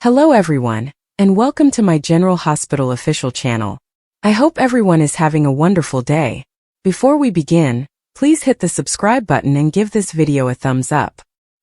Hello everyone, and welcome to my General Hospital official channel. I hope everyone is having a wonderful day. Before we begin, please hit the subscribe button and give this video a thumbs up.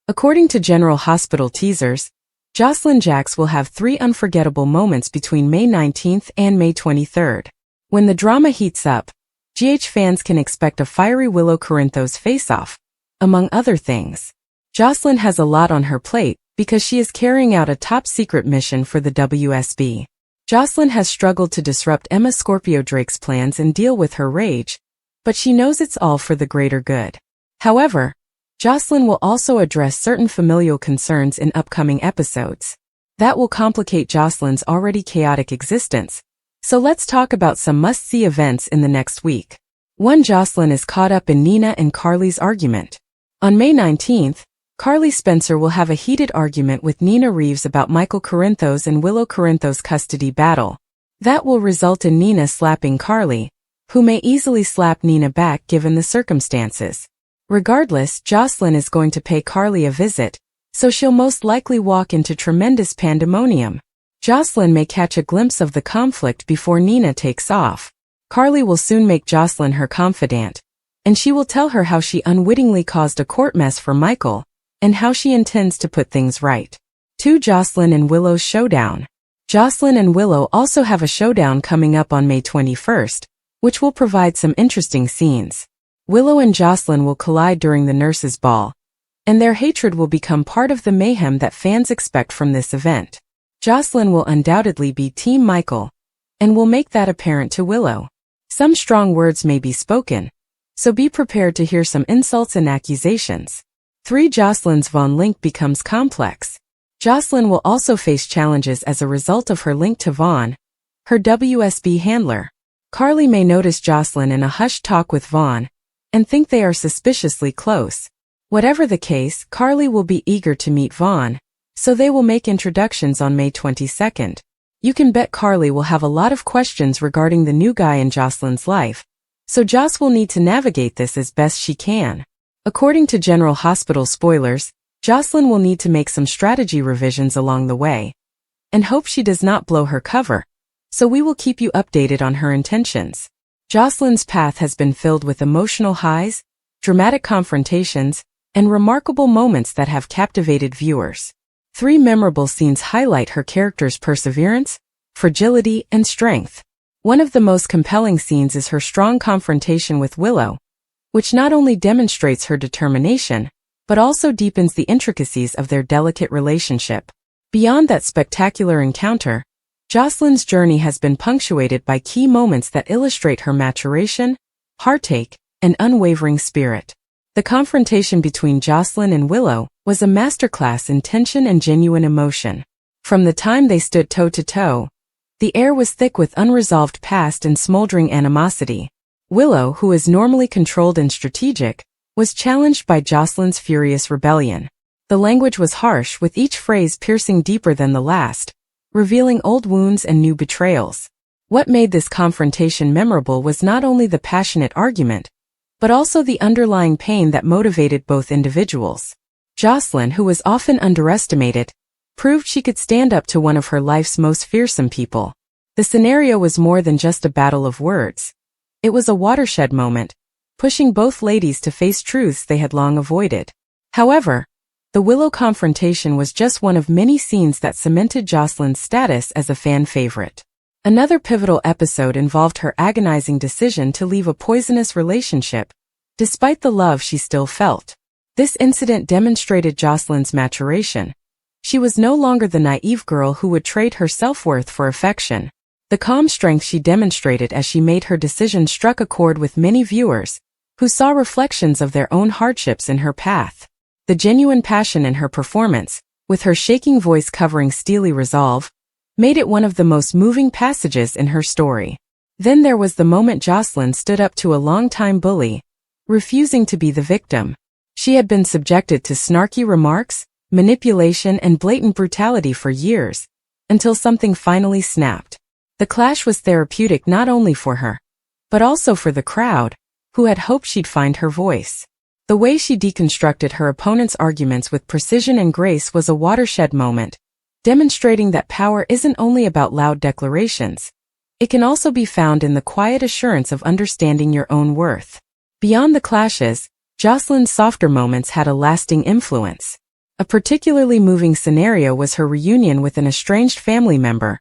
According to General Hospital teasers, Josslyn Jax will have 3 unforgettable moments between May 19th and May 23rd. When the drama heats up, GH fans can expect a fiery Willow Corinthos face-off, among other things. Josslyn has a lot on her plate because she is carrying out a top-secret mission for the WSB. Josslyn has struggled to disrupt Emma Scorpio Drake's plans and deal with her rage, but she knows it's all for the greater good. However, Josslyn will also address certain familial concerns in upcoming episodes. That will complicate Josslyn's already chaotic existence, so let's talk about some must-see events in the next week. 1. Josslyn is caught up in Nina and Carly's argument. On May 19th, Carly Spencer will have a heated argument with Nina Reeves about Michael Corinthos and Willow Corinthos' custody battle. That will result in Nina slapping Carly, who may easily slap Nina back given the circumstances. Regardless, Josslyn is going to pay Carly a visit, so she'll most likely walk into tremendous pandemonium. Josslyn may catch a glimpse of the conflict before Nina takes off. Carly will soon make Josslyn her confidant, and she will tell her how she unwittingly caused a court mess for Michael, and how she intends to put things right. 2. Josslyn and Willow's showdown. Josslyn and Willow also have a showdown coming up on May 21st, which will provide some interesting scenes. Willow and Josslyn will collide during the nurses' ball, and their hatred will become part of the mayhem that fans expect from this event. Josslyn will undoubtedly be Team Michael, and will make that apparent to Willow. Some strong words may be spoken, so be prepared to hear some insults and accusations. 3. Josslyn's Vaughn link becomes complex. Josslyn will also face challenges as a result of her link to Vaughn, her WSB handler. Carly may notice Josslyn in a hushed talk with Vaughn, and think they are suspiciously close. Whatever the case, Carly will be eager to meet Vaughn, so they will make introductions on May 22nd. You can bet Carly will have a lot of questions regarding the new guy in Josslyn's life, so Joss will need to navigate this as best she can. According to General Hospital spoilers, Josslyn will need to make some strategy revisions along the way, and hope she does not blow her cover, so we will keep you updated on her intentions. Josslyn's path has been filled with emotional highs, dramatic confrontations, and remarkable moments that have captivated viewers. 3 memorable scenes highlight her character's perseverance, fragility, and strength. One of the most compelling scenes is her strong confrontation with Willow, which not only demonstrates her determination, but also deepens the intricacies of their delicate relationship. Beyond that spectacular encounter, Josslyn's journey has been punctuated by key moments that illustrate her maturation, heartache, and unwavering spirit. The confrontation between Josslyn and Willow was a masterclass in tension and genuine emotion. From the time they stood toe-to-toe, the air was thick with unresolved past and smoldering animosity. Willow, who is normally controlled and strategic, was challenged by Josslyn's furious rebellion. The language was harsh, with each phrase piercing deeper than the last, revealing old wounds and new betrayals. What made this confrontation memorable was not only the passionate argument, but also the underlying pain that motivated both individuals. Josslyn, who was often underestimated, proved she could stand up to one of her life's most fearsome people. The scenario was more than just a battle of words. It was a watershed moment, pushing both ladies to face truths they had long avoided. However, the Willow confrontation was just one of many scenes that cemented Josslyn's status as a fan favorite. Another pivotal episode involved her agonizing decision to leave a poisonous relationship, despite the love she still felt. This incident demonstrated Josslyn's maturation. She was no longer the naive girl who would trade her self-worth for affection. The calm strength she demonstrated as she made her decision struck a chord with many viewers, who saw reflections of their own hardships in her path. The genuine passion in her performance, with her shaking voice covering steely resolve, made it one of the most moving passages in her story. Then there was the moment Josslyn stood up to a longtime bully, refusing to be the victim. She had been subjected to snarky remarks, manipulation, and blatant brutality for years, until something finally snapped. The clash was therapeutic not only for her, but also for the crowd, who had hoped she'd find her voice. The way she deconstructed her opponent's arguments with precision and grace was a watershed moment, demonstrating that power isn't only about loud declarations. It can also be found in the quiet assurance of understanding your own worth. Beyond the clashes, Josslyn's softer moments had a lasting influence. A particularly moving scenario was her reunion with an estranged family member,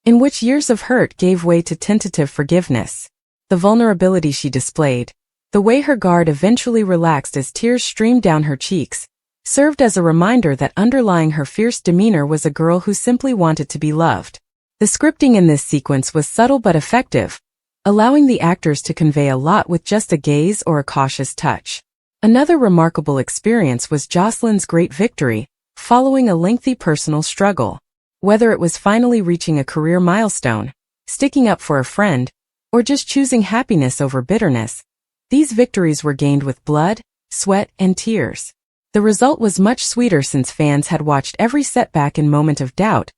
in which years of hurt gave way to tentative forgiveness. The vulnerability she displayed, the way her guard eventually relaxed as tears streamed down her cheeks, served as a reminder that underlying her fierce demeanor was a girl who simply wanted to be loved. The scripting in this sequence was subtle but effective, allowing the actors to convey a lot with just a gaze or a cautious touch. Another remarkable experience was Josslyn's great victory, following a lengthy personal struggle. Whether it was finally reaching a career milestone, sticking up for a friend, or just choosing happiness over bitterness, these victories were gained with blood, sweat, and tears. The result was much sweeter since fans had watched every setback and moment of doubt,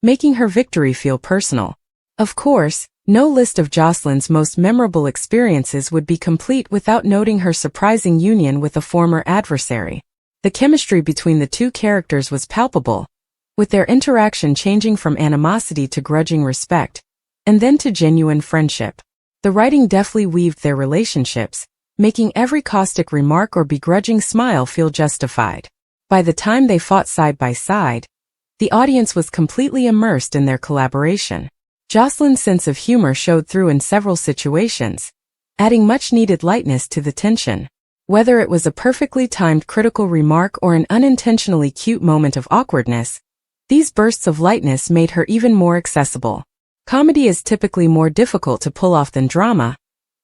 making her victory feel personal. Of course, no list of Josslyn's most memorable experiences would be complete without noting her surprising union with a former adversary. The chemistry between the two characters was palpable, with their interaction changing from animosity to grudging respect, and then to genuine friendship. The writing deftly weaved their relationships, making every caustic remark or begrudging smile feel justified. By the time they fought side by side, the audience was completely immersed in their collaboration. Josslyn's sense of humor showed through in several situations, adding much-needed lightness to the tension. Whether it was a perfectly timed critical remark or an unintentionally cute moment of awkwardness, these bursts of lightness made her even more accessible. Comedy is typically more difficult to pull off than drama,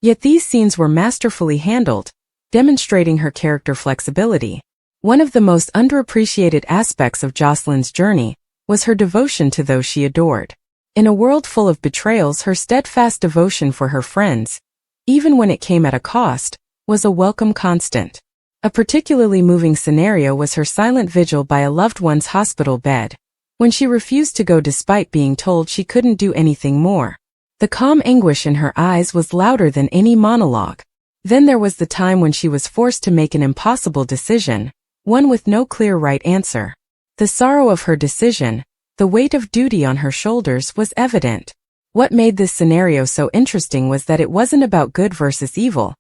yet these scenes were masterfully handled, demonstrating her character flexibility. One of the most underappreciated aspects of Josslyn's journey was her devotion to those she adored. In a world full of betrayals, her steadfast devotion for her friends, even when it came at a cost, was a welcome constant. A particularly moving scenario was her silent vigil by a loved one's hospital bed, when she refused to go despite being told she couldn't do anything more. The calm anguish in her eyes was louder than any monologue. Then there was the time when she was forced to make an impossible decision, one with no clear right answer. The sorrow of her decision, the weight of duty on her shoulders, was evident. What made this scenario so interesting was that it wasn't about good versus evil,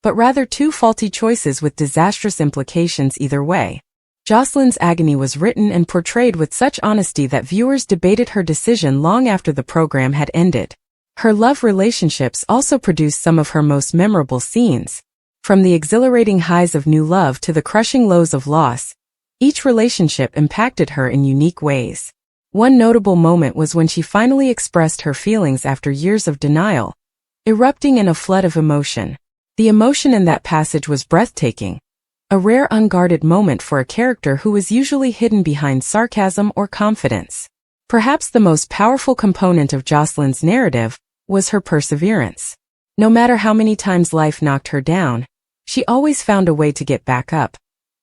but rather two faulty choices with disastrous implications either way. Josslyn's agony was written and portrayed with such honesty that viewers debated her decision long after the program had ended. Her love relationships also produced some of her most memorable scenes. From the exhilarating highs of new love to the crushing lows of loss, each relationship impacted her in unique ways. One notable moment was when she finally expressed her feelings after years of denial, erupting in a flood of emotion. The emotion in that passage was breathtaking, a rare unguarded moment for a character who was usually hidden behind sarcasm or confidence. Perhaps the most powerful component of Josslyn's narrative was her perseverance. No matter how many times life knocked her down, she always found a way to get back up,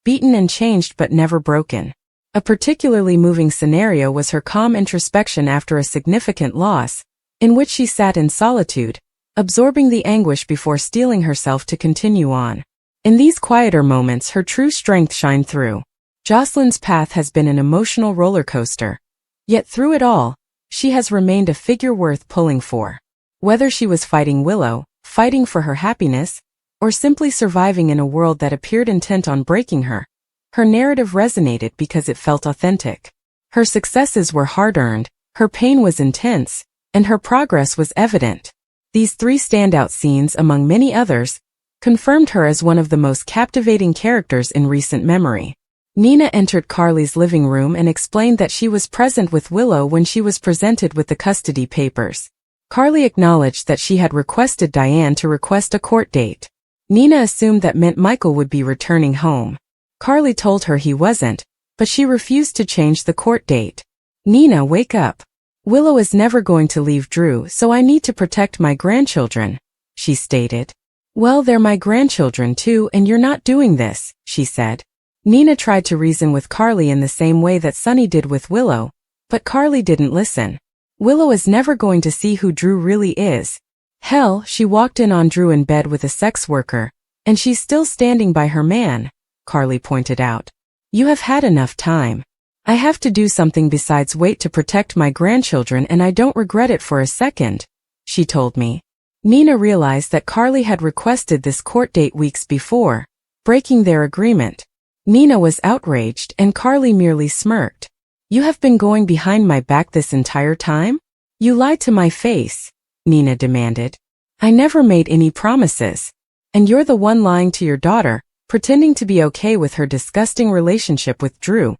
beaten and changed but never broken. A particularly moving scenario was her calm introspection after a significant loss, in which she sat in solitude, absorbing the anguish before steeling herself to continue on. In these quieter moments, her true strength shined through. Josslyn's path has been an emotional roller coaster, yet through it all, she has remained a figure worth pulling for. Whether she was fighting Willow, fighting for her happiness, or simply surviving in a world that appeared intent on breaking her, her narrative resonated because it felt authentic. Her successes were hard-earned, her pain was intense, and her progress was evident. These three standout scenes, among many others, confirmed her as one of the most captivating characters in recent memory. Nina entered Carly's living room and explained that she was present with Willow when she was presented with the custody papers. Carly acknowledged that she had requested Diane to request a court date. Nina assumed that meant Michael would be returning home. Carly told her he wasn't, but she refused to change the court date. "Nina, wake up. Willow is never going to leave Drew, so I need to protect my grandchildren," she stated. "Well, they're my grandchildren too, and you're not doing this," she said. Nina tried to reason with Carly in the same way that Sunny did with Willow, but Carly didn't listen. Willow is never going to see who Drew really is. Hell, she walked in on Drew in bed with a sex worker, and she's still standing by her man, Carly pointed out. "You have had enough time. I have to do something besides wait to protect my grandchildren, and I don't regret it for a second, she told me. Nina realized that Carly had requested this court date weeks before, breaking their agreement. Nina was outraged and Carly merely smirked. You have been going behind my back this entire time? You lied to my face, Nina demanded. I never made any promises. And you're the one lying to your daughter, pretending to be okay with her disgusting relationship with Drew,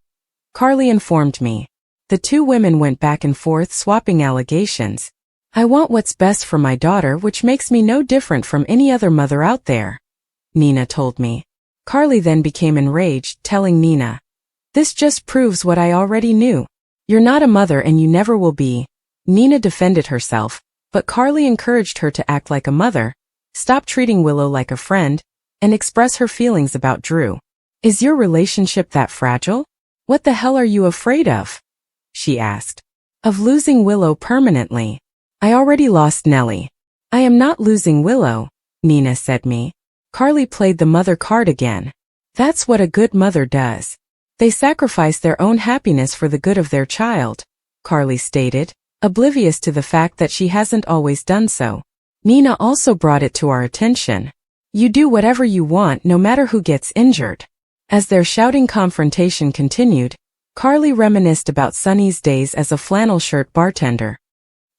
Carly informed me. The two women went back and forth swapping allegations. I want what's best for my daughter, which makes me no different from any other mother out there, Nina told me. Carly then became enraged, telling Nina, this just proves what I already knew. You're not a mother and you never will be. Nina defended herself, but Carly encouraged her to act like a mother, stop treating Willow like a friend, and express her feelings about Drew. Is your relationship that fragile? What the hell are you afraid of? She asked. Of losing Willow permanently. I already lost Nellie. I am not losing Willow, Nina said me. Carly played the mother card again. That's what a good mother does. They sacrifice their own happiness for the good of their child, Carly stated, oblivious to the fact that she hasn't always done so. Nina also brought it to our attention. You do whatever you want no matter who gets injured. As their shouting confrontation continued, Carly reminisced about Sonny's days as a flannel shirt bartender.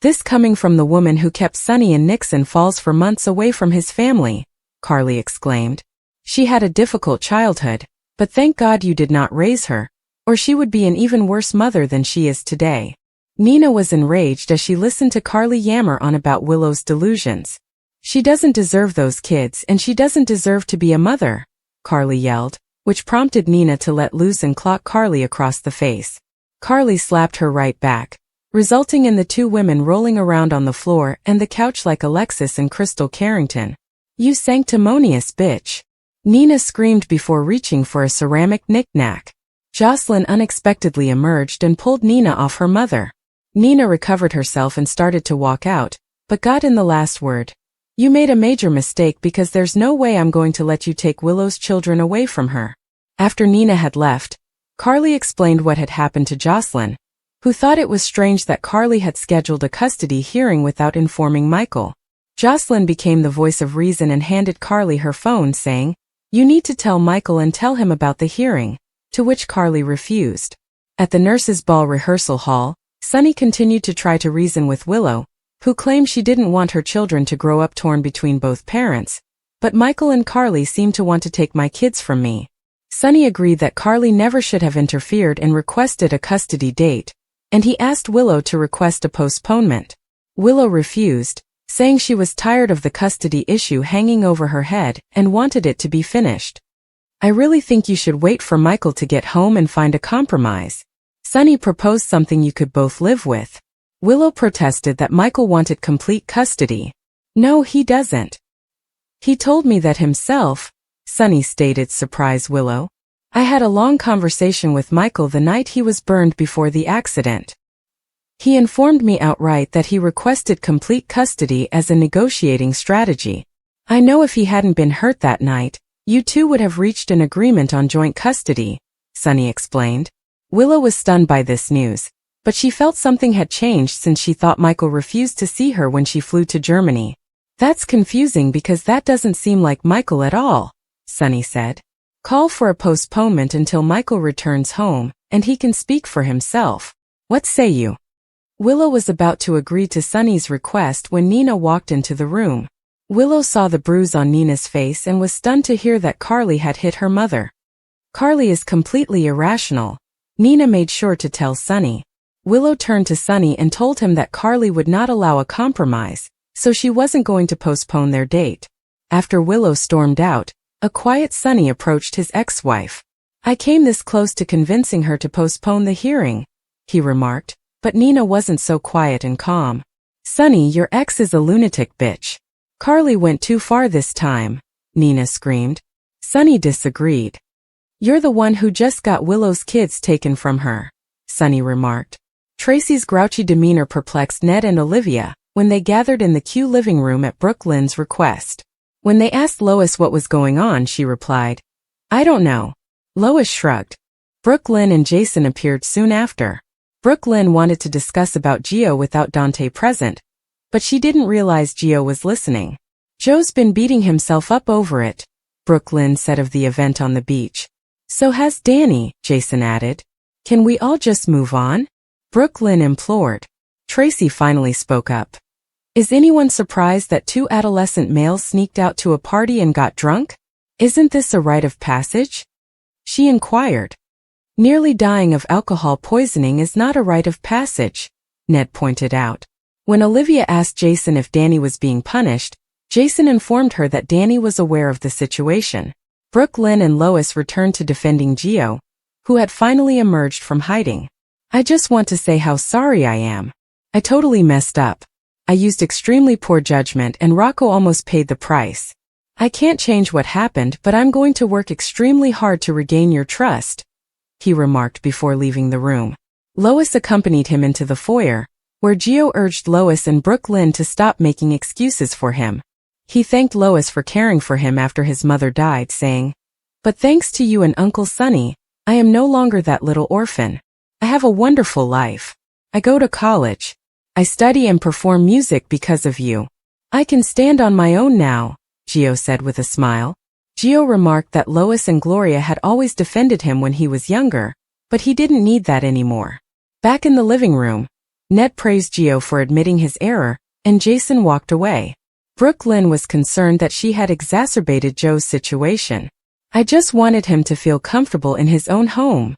This coming from the woman who kept Sonny in Nixon Falls for months away from his family, Carly exclaimed. She had a difficult childhood, but thank God you did not raise her, or she would be an even worse mother than she is today. Nina was enraged as she listened to Carly yammer on about Willow's delusions. She doesn't deserve those kids and she doesn't deserve to be a mother, Carly yelled, which prompted Nina to let loose and clock Carly across the face. Carly slapped her right back, resulting in the two women rolling around on the floor and the couch like Alexis and Crystal Carrington. You sanctimonious bitch. Nina screamed before reaching for a ceramic knick-knack. Josslyn unexpectedly emerged and pulled Nina off her mother. Nina recovered herself and started to walk out, but got in the last word. You made a major mistake because there's no way I'm going to let you take Willow's children away from her. After Nina had left, Carly explained what had happened to Josslyn, who thought it was strange that Carly had scheduled a custody hearing without informing Michael. Josslyn became the voice of reason and handed Carly her phone saying, you need to tell Michael and tell him about the hearing, to which Carly refused. At the nurses' ball rehearsal hall, Sonny continued to try to reason with Willow, who claimed she didn't want her children to grow up torn between both parents, but Michael and Carly seem to want to take my kids from me. Sonny agreed that Carly never should have interfered and requested a custody date, and he asked Willow to request a postponement. Willow refused, saying she was tired of the custody issue hanging over her head and wanted it to be finished. I really think you should wait for Michael to get home and find a compromise. Sonny proposed something you could both live with. Willow protested that Michael wanted complete custody. No, he doesn't. He told me that himself, Sonny stated, surprised Willow. I had a long conversation with Michael the night he was burned before the accident. He informed me outright that he requested complete custody as a negotiating strategy. I know if he hadn't been hurt that night, you two would have reached an agreement on joint custody, Sonny explained. Willow was stunned by this news, but she felt something had changed since she thought Michael refused to see her when she flew to Germany. That's confusing because that doesn't seem like Michael at all, Sonny said. Call for a postponement until Michael returns home, and he can speak for himself. What say you? Willow was about to agree to Sonny's request when Nina walked into the room. Willow saw the bruise on Nina's face and was stunned to hear that Carly had hit her mother. Carly is completely irrational, Nina made sure to tell Sonny. Willow turned to Sonny and told him that Carly would not allow a compromise, so she wasn't going to postpone their date. After Willow stormed out, a quiet Sonny approached his ex-wife. I came this close to convincing her to postpone the hearing, he remarked, but Nina wasn't so quiet and calm. Sonny, your ex is a lunatic bitch. Carly went too far this time, Nina screamed. Sonny disagreed. You're the one who just got Willow's kids taken from her, Sonny remarked. Tracy's grouchy demeanor perplexed Ned and Olivia when they gathered in the Q living room at Brooke Lynn's request. When they asked Lois what was going on, she replied, I don't know. Lois shrugged. Brooklyn and Jason appeared soon after. Brooklyn wanted to discuss about Gio without Dante present, but she didn't realize Gio was listening. Joe's been beating himself up over it, Brooklyn said of the event on the beach. So has Danny, Jason added. Can we all just move on? Brooklyn implored. Tracy finally spoke up. Is anyone surprised that 2 adolescent males sneaked out to a party and got drunk? Isn't this a rite of passage? She inquired. Nearly dying of alcohol poisoning is not a rite of passage, Ned pointed out. When Olivia asked Jason if Danny was being punished, Jason informed her that Danny was aware of the situation. Brooklyn and Lois returned to defending Gio, who had finally emerged from hiding. I just want to say how sorry I am. I totally messed up. I used extremely poor judgment and Rocco almost paid the price. I can't change what happened, but I'm going to work extremely hard to regain your trust, he remarked before leaving the room. Lois accompanied him into the foyer, where Gio urged Lois and Brooklyn to stop making excuses for him. He thanked Lois for caring for him after his mother died, saying, "But thanks to you and Uncle Sonny, I am no longer that little orphan. I have a wonderful life. I go to college. I study and perform music because of you. I can stand on my own now," Gio said with a smile. Gio remarked that Lois and Gloria had always defended him when he was younger, but he didn't need that anymore. Back in the living room, Ned praised Gio for admitting his error, and Jason walked away. Brooklyn was concerned that she had exacerbated Joe's situation. I just wanted him to feel comfortable in his own home,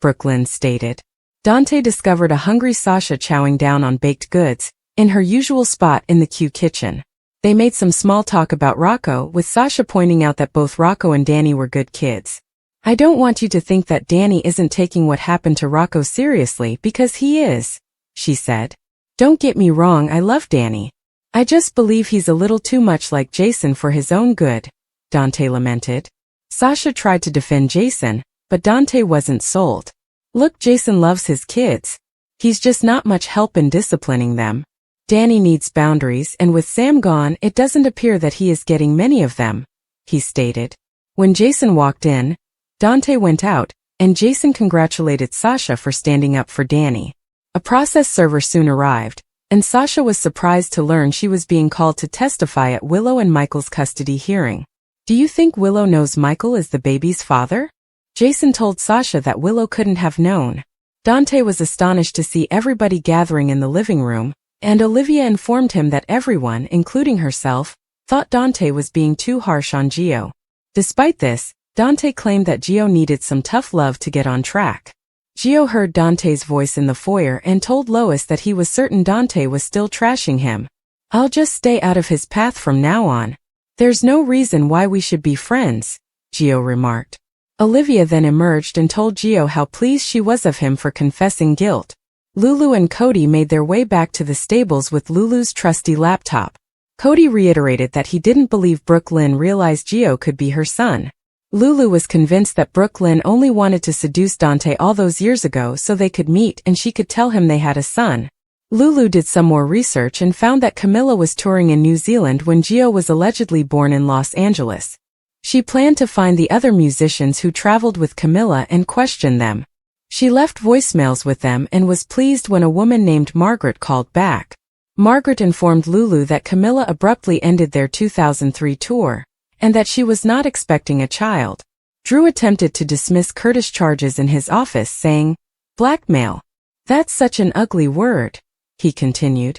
Brooklyn stated. Dante discovered a hungry Sasha chowing down on baked goods, in her usual spot in the Q kitchen. They made some small talk about Rocco, with Sasha pointing out that both Rocco and Danny were good kids. I don't want you to think that Danny isn't taking what happened to Rocco seriously, because he is, she said. Don't get me wrong, I love Danny. I just believe he's a little too much like Jason for his own good, Dante lamented. Sasha tried to defend Jason, but Dante wasn't sold. Look, Jason loves his kids. He's just not much help in disciplining them. Danny needs boundaries, and with Sam gone, it doesn't appear that he is getting many of them, he stated. When Jason walked in, Dante went out, and Jason congratulated Sasha for standing up for Danny. A process server soon arrived, and Sasha was surprised to learn she was being called to testify at Willow and Michael's custody hearing. Do you think Willow knows Michael is the baby's father? Jason told Sasha that Willow couldn't have known. Dante was astonished to see everybody gathering in the living room, and Olivia informed him that everyone, including herself, thought Dante was being too harsh on Gio. Despite this, Dante claimed that Gio needed some tough love to get on track. Gio heard Dante's voice in the foyer and told Lois that he was certain Dante was still trashing him. I'll just stay out of his path from now on. There's no reason why we should be friends, Gio remarked. Olivia then emerged and told Gio how pleased she was of him for confessing guilt. Lulu and Cody made their way back to the stables with Lulu's trusty laptop. Cody reiterated that he didn't believe Brooklyn realized Gio could be her son. Lulu was convinced that Brooklyn only wanted to seduce Dante all those years ago so they could meet and she could tell him they had a son. Lulu did some more research and found that Camilla was touring in New Zealand when Gio was allegedly born in Los Angeles. She planned to find the other musicians who traveled with Camilla and question them. She left voicemails with them and was pleased when a woman named Margaret called back. Margaret informed Lulu that Camilla abruptly ended their 2003 tour, and that she was not expecting a child. Drew attempted to dismiss Curtis' charges in his office, saying, "Blackmail. That's such an ugly word," he continued.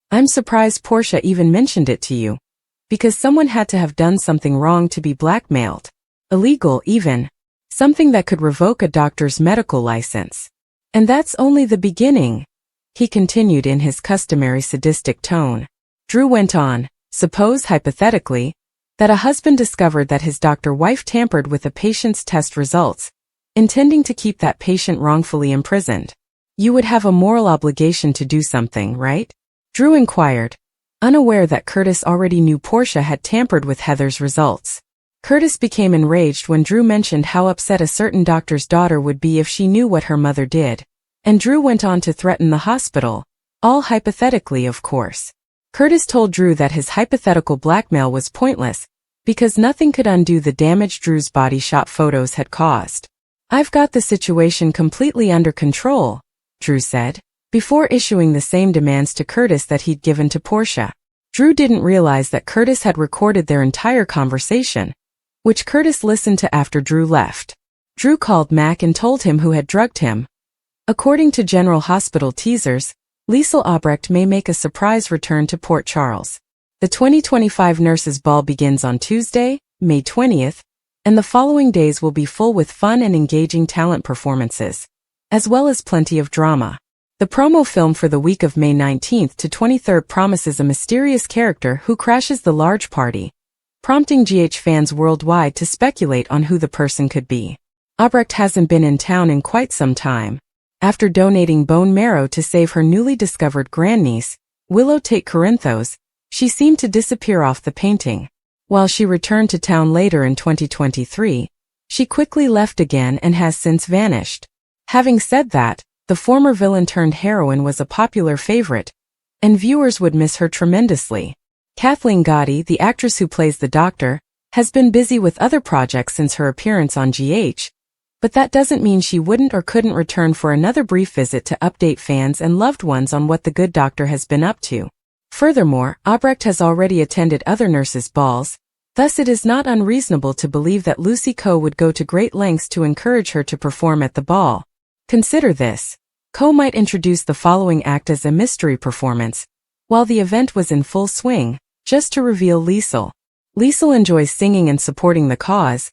"I'm surprised Portia even mentioned it to you, because someone had to have done something wrong to be blackmailed. Illegal even. Something that could revoke a doctor's medical license. And that's only the beginning," he continued in his customary sadistic tone. Drew went on, "Suppose, hypothetically, that a husband discovered that his doctor wife tampered with a patient's test results, intending to keep that patient wrongfully imprisoned. You would have a moral obligation to do something, right?" Drew inquired, unaware that Curtis already knew Portia had tampered with Heather's results. Curtis became enraged when Drew mentioned how upset a certain doctor's daughter would be if she knew what her mother did, and Drew went on to threaten the hospital, all hypothetically of course. Curtis told Drew that his hypothetical blackmail was pointless, because nothing could undo the damage Drew's body shop photos had caused. "I've got the situation completely under control," Drew said, before issuing the same demands to Curtis that he'd given to Portia. Drew didn't realize that Curtis had recorded their entire conversation, which Curtis listened to after Drew left. Drew called Mac and told him who had drugged him. According to General Hospital teasers, Liesl Albrecht may make a surprise return to Port Charles. The 2025 Nurses Ball begins on Tuesday, May 20th, and the following days will be full with fun and engaging talent performances, as well as plenty of drama. The promo film for the week of May 19th to 23rd promises a mysterious character who crashes the large party, prompting GH fans worldwide to speculate on who the person could be. Albrecht hasn't been in town in quite some time. After donating bone marrow to save her newly discovered grandniece, Willow Tate Corinthos, she seemed to disappear off the painting. While she returned to town later in 2023, she quickly left again and has since vanished. Having said that, the former villain-turned-heroine was a popular favorite, and viewers would miss her tremendously. Kathleen Gotti, the actress who plays the Doctor, has been busy with other projects since her appearance on GH, but that doesn't mean she wouldn't or couldn't return for another brief visit to update fans and loved ones on what the good doctor has been up to. Furthermore, Albrecht has already attended other nurses' balls, thus it is not unreasonable to believe that Lucy Coe would go to great lengths to encourage her to perform at the ball. Consider this. Coe might introduce the following act as a mystery performance, while the event was in full swing, just to reveal Liesl. Liesl enjoys singing and supporting the cause,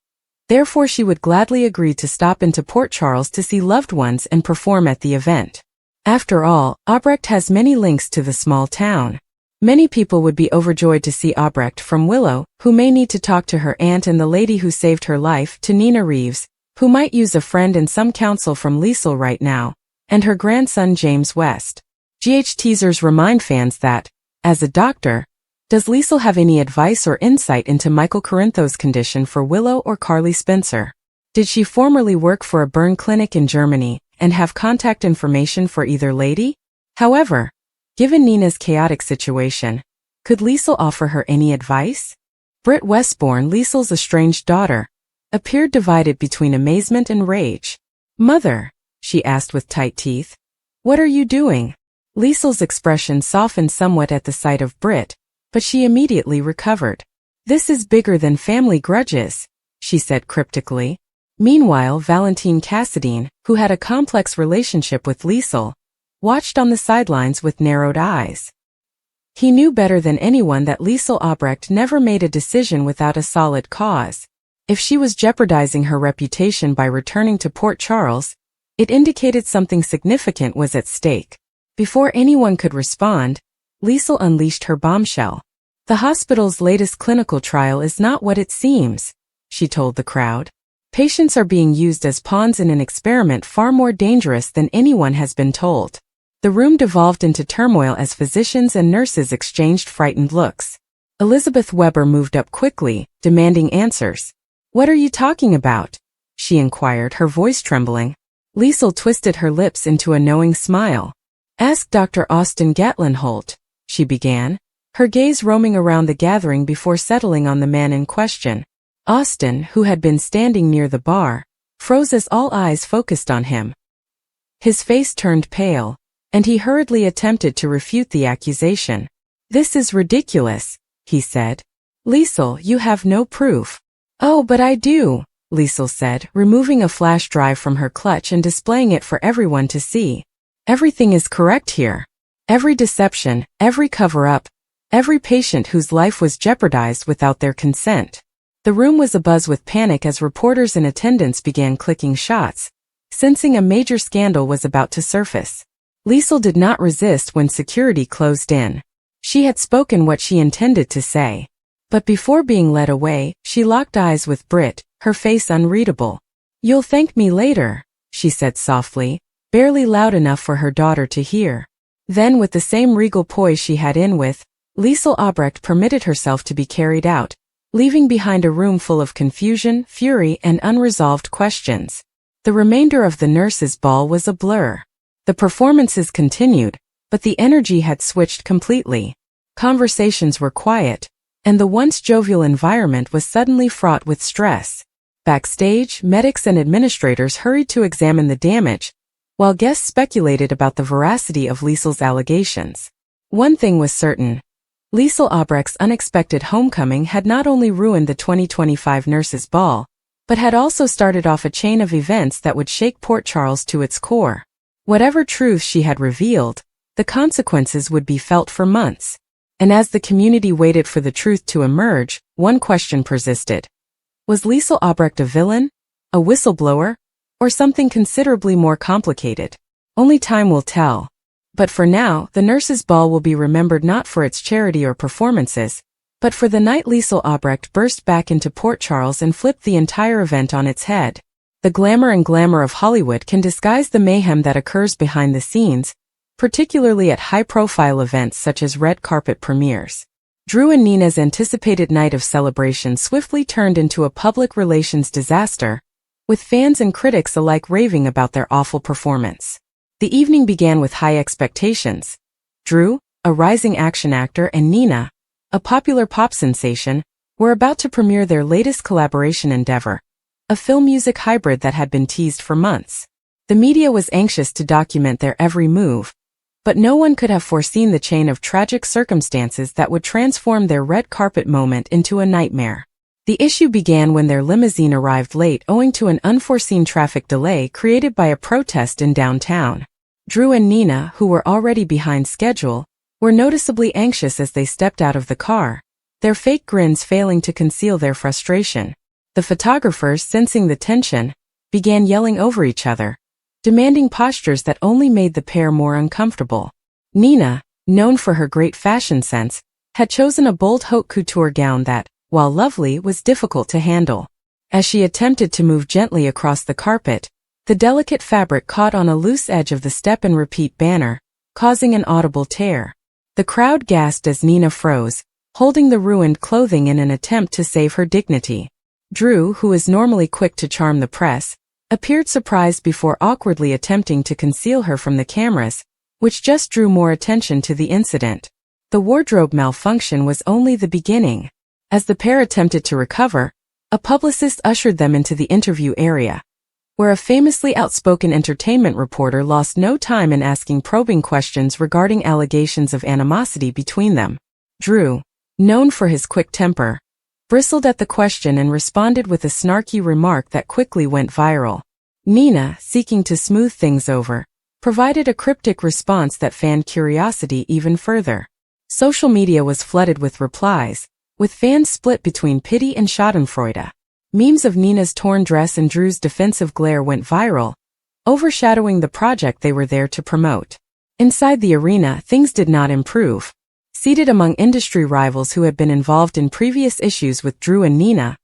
therefore she would gladly agree to stop into Port Charles to see loved ones and perform at the event. After all, Albrecht has many links to the small town. Many people would be overjoyed to see Albrecht, from Willow, who may need to talk to her aunt and the lady who saved her life, to Nina Reeves, who might use a friend and some counsel from Liesl right now, and her grandson James West. GH teasers remind fans that, as a doctor, does Liesl have any advice or insight into Michael Corinthos' condition for Willow or Carly Spencer? Did she formerly work for a burn clinic in Germany and have contact information for either lady? However, given Nina's chaotic situation, could Liesl offer her any advice? Britt Westbourne, Liesl's estranged daughter, appeared divided between amazement and rage. "Mother," she asked with tight teeth, "what are you doing?" Liesl's expression softened somewhat at the sight of Britt, but she immediately recovered. "This is bigger than family grudges," she said cryptically. Meanwhile, Valentine Cassadine, who had a complex relationship with Liesl, watched on the sidelines with narrowed eyes. He knew better than anyone that Liesl Albrecht never made a decision without a solid cause. If she was jeopardizing her reputation by returning to Port Charles, it indicated something significant was at stake. Before anyone could respond, Liesl unleashed her bombshell. "The hospital's latest clinical trial is not what it seems," she told the crowd. "Patients are being used as pawns in an experiment far more dangerous than anyone has been told." The room devolved into turmoil as physicians and nurses exchanged frightened looks. Elizabeth Weber moved up quickly, demanding answers. "What are you talking about?" she inquired, her voice trembling. Liesl twisted her lips into a knowing smile. "Ask Dr. Austin Gatlinholt," she began, her gaze roaming around the gathering before settling on the man in question. Austin, who had been standing near the bar, froze as all eyes focused on him. His face turned pale, and he hurriedly attempted to refute the accusation. "This is ridiculous," he said. "Liesl, you have no proof." "Oh, but I do," Liesl said, removing a flash drive from her clutch and displaying it for everyone to see. "Everything is correct here. Every deception, every cover-up, every patient whose life was jeopardized without their consent." The room was abuzz with panic as reporters in attendance began clicking shots, sensing a major scandal was about to surface. Liesl did not resist when security closed in. She had spoken what she intended to say. But before being led away, she locked eyes with Britt, her face unreadable. "You'll thank me later," she said softly, barely loud enough for her daughter to hear. Then, with the same regal poise she had in with, Liesl Albrecht permitted herself to be carried out, leaving behind a room full of confusion, fury, and unresolved questions. The remainder of the nurses' ball was a blur. The performances continued, but the energy had switched completely. Conversations were quiet, and the once jovial environment was suddenly fraught with stress. Backstage, medics and administrators hurried to examine the damage, while guests speculated about the veracity of Liesel's allegations. One thing was certain. Liesel Albrecht's unexpected homecoming had not only ruined the 2025 Nurses' Ball, but had also started off a chain of events that would shake Port Charles to its core. Whatever truth she had revealed, the consequences would be felt for months. And as the community waited for the truth to emerge, one question persisted. Was Liesel Albrecht a villain, a whistleblower, or something considerably more complicated? Only time will tell. But for now, the Nurses' Ball will be remembered not for its charity or performances, but for the night Liesel Albrecht burst back into Port Charles and flipped the entire event on its head. The glamour and glamour of Hollywood can disguise the mayhem that occurs behind the scenes, particularly at high-profile events such as red carpet premieres. Drew and Nina's anticipated night of celebration swiftly turned into a public relations disaster, with fans and critics alike raving about their awful performance. The evening began with high expectations. Drew, a rising action actor, and Nina, a popular pop sensation, were about to premiere their latest collaboration endeavor, a film-music hybrid that had been teased for months. The media was anxious to document their every move, but no one could have foreseen the chain of tragic circumstances that would transform their red carpet moment into a nightmare. The issue began when their limousine arrived late owing to an unforeseen traffic delay created by a protest in downtown. Drew and Nina, who were already behind schedule, were noticeably anxious as they stepped out of the car, their fake grins failing to conceal their frustration. The photographers, sensing the tension, began yelling over each other, demanding postures that only made the pair more uncomfortable. Nina, known for her great fashion sense, had chosen a bold haute couture gown that, while lovely, was difficult to handle. As she attempted to move gently across the carpet, the delicate fabric caught on a loose edge of the step and repeat banner, causing an audible tear. The crowd gasped as Nina froze, holding the ruined clothing in an attempt to save her dignity. Drew, who is normally quick to charm the press, appeared surprised before awkwardly attempting to conceal her from the cameras, which just drew more attention to the incident. The wardrobe malfunction was only the beginning. As the pair attempted to recover, a publicist ushered them into the interview area, where a famously outspoken entertainment reporter lost no time in asking probing questions regarding allegations of animosity between them. Drew, known for his quick temper, bristled at the question and responded with a snarky remark that quickly went viral. Nina, seeking to smooth things over, provided a cryptic response that fanned curiosity even further. Social media was flooded with replies, with fans split between pity and schadenfreude. Memes of Nina's torn dress and Drew's defensive glare went viral, overshadowing the project they were there to promote. Inside the arena, things did not improve. Seated among industry rivals who had been involved in previous issues with Drew and Nina,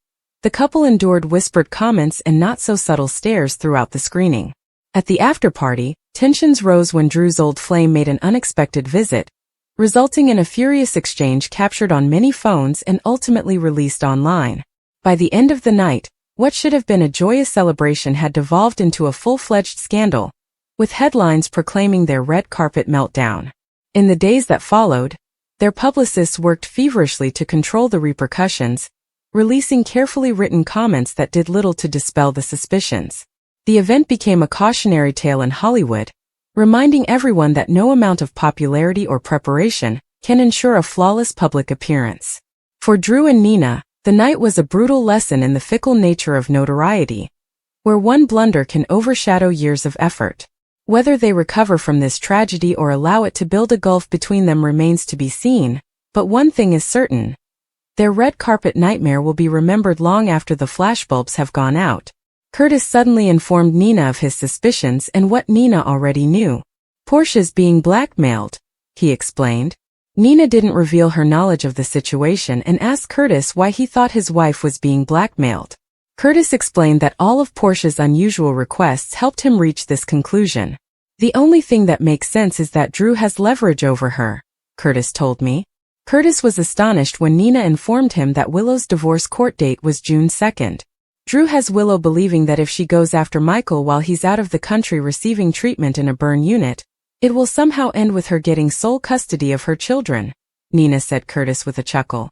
the couple endured whispered comments and not-so-subtle stares throughout the screening. At the after-party, tensions rose when Drew's old flame made an unexpected visit, resulting in a furious exchange captured on many phones and ultimately released online. By the end of the night, what should have been a joyous celebration had devolved into a full-fledged scandal, with headlines proclaiming their red carpet meltdown. In the days that followed, their publicists worked feverishly to control the repercussions, releasing carefully written comments that did little to dispel the suspicions. The event became a cautionary tale in Hollywood, reminding everyone that no amount of popularity or preparation can ensure a flawless public appearance. For Drew and Nina, the night was a brutal lesson in the fickle nature of notoriety, where one blunder can overshadow years of effort. Whether they recover from this tragedy or allow it to build a gulf between them remains to be seen, but one thing is certain. Their red carpet nightmare will be remembered long after the flashbulbs have gone out. Curtis suddenly informed Nina of his suspicions and what Nina already knew. Portia's being blackmailed, he explained. Nina didn't reveal her knowledge of the situation and asked Curtis why he thought his wife was being blackmailed. Curtis explained that all of Portia's unusual requests helped him reach this conclusion. The only thing that makes sense is that Drew has leverage over her, Curtis told me. Curtis was astonished when Nina informed him that Willow's divorce court date was June 2nd. Drew has Willow believing that if she goes after Michael while he's out of the country receiving treatment in a burn unit, it will somehow end with her getting sole custody of her children, Nina said. Curtis with a chuckle.